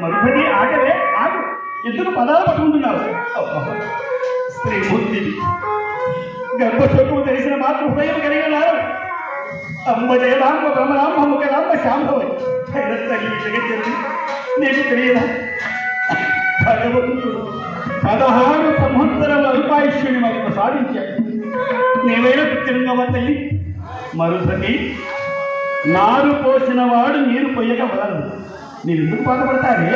మరుపతి ఆగలే ఆగు, ఎందుకు పదాలు పట్టుకుంటున్నారు? స్త్రీ బుద్ధి గర్భశోకము తెలిసిన మాతృ హృదయం కలిగినారు. అమ్మ జయరామ బ్రహ్మరామ ముఖరామ శాంభవై తల్లి జగత్తి నీకు తెలియదా? భగవంతుడు 16 సంవత్సరాల అల్పాయుష్యుని మనకు సాధించాడు. నీవేళ పుట్టినవా తల్లి? మరుసటి నారు పోసిన వాడు నీరు పొయ్యక వదలదు. నీవెందుకు బాధపడతారే?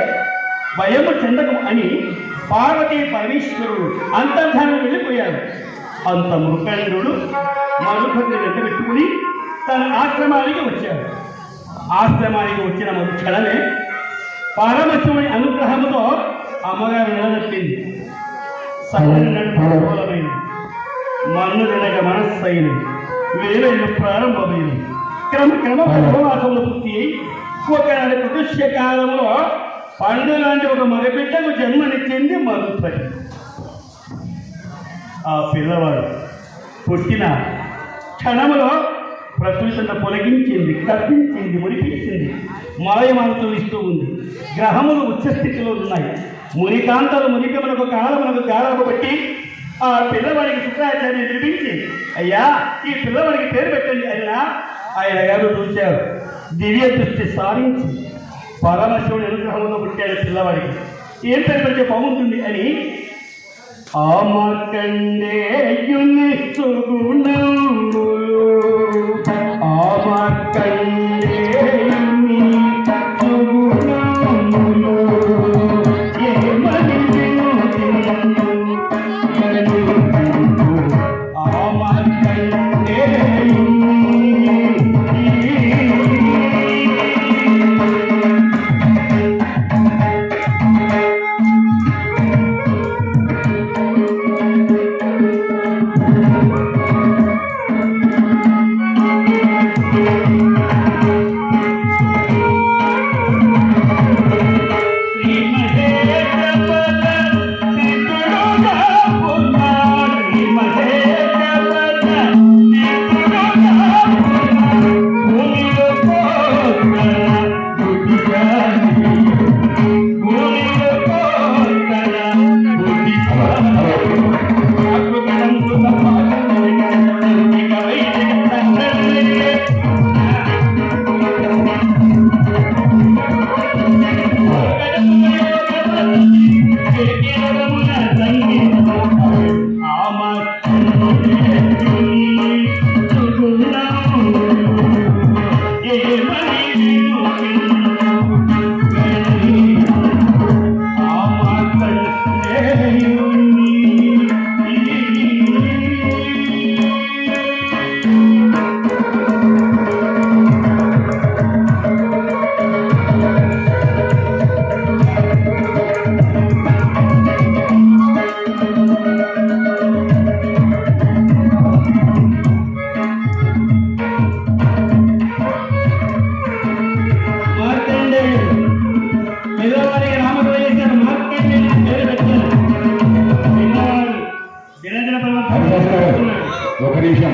భయము చెందకం అని పార్వతీ పరమేశ్వరుడు అంతర్ధానం వెళ్ళిపోయాడు. అంత మృకండు మరుసటి వెంట పెట్టుకుని తన ఆశ్రమానికి వచ్చాడు. ఆశ్రమానికి వచ్చిన మరుక్షణమే పరమశివుని అనుగ్రహముతో అమ్మగారు నిలదొచ్చింది. సకలమైంది, మన్ను తినక మనస్సైనది, వేరేళ్ళు ప్రారంభమైనది. క్రమక్రమ ఉపవాసంలో పుట్టి ఒకనాటి ప్రతుష్య కాలంలో పండు లాంటి ఒక మగబిడ్డకు జన్మనిచ్చింది మరుపతి. ఆ పిల్లవాడు పుట్టిన క్షణములో ప్రకృతిని పొలగించింది, కప్పించింది, మురిపించింది, మాయమాలతో ఇస్తూ ఉంది. గ్రహములు ఉచ్చస్థితిలో ఉన్నాయి. మునికాంతలు మునికములకు కాలములకు గారాబు బట్టి ఆ పిల్లవాడికి శుక్రాచార్యం నిర్మించి, అయ్యా ఈ పిల్లవాడికి పేరు పెట్టండి అయినా ఆయన గారు చూశారు. దివ్య దృష్టి సారించి పరమశివుడి అనుగ్రహంలో పుట్టాడు పిల్లవాడికి. ఏం పేరు పెడితే బాగుంటుంది అని ఆ మార్కండేయుని సుగుణములు, ఆ మార్కండేయుని సుగుణములు ఏమని ఆ మార్కండేయుని ఒక నిమిషం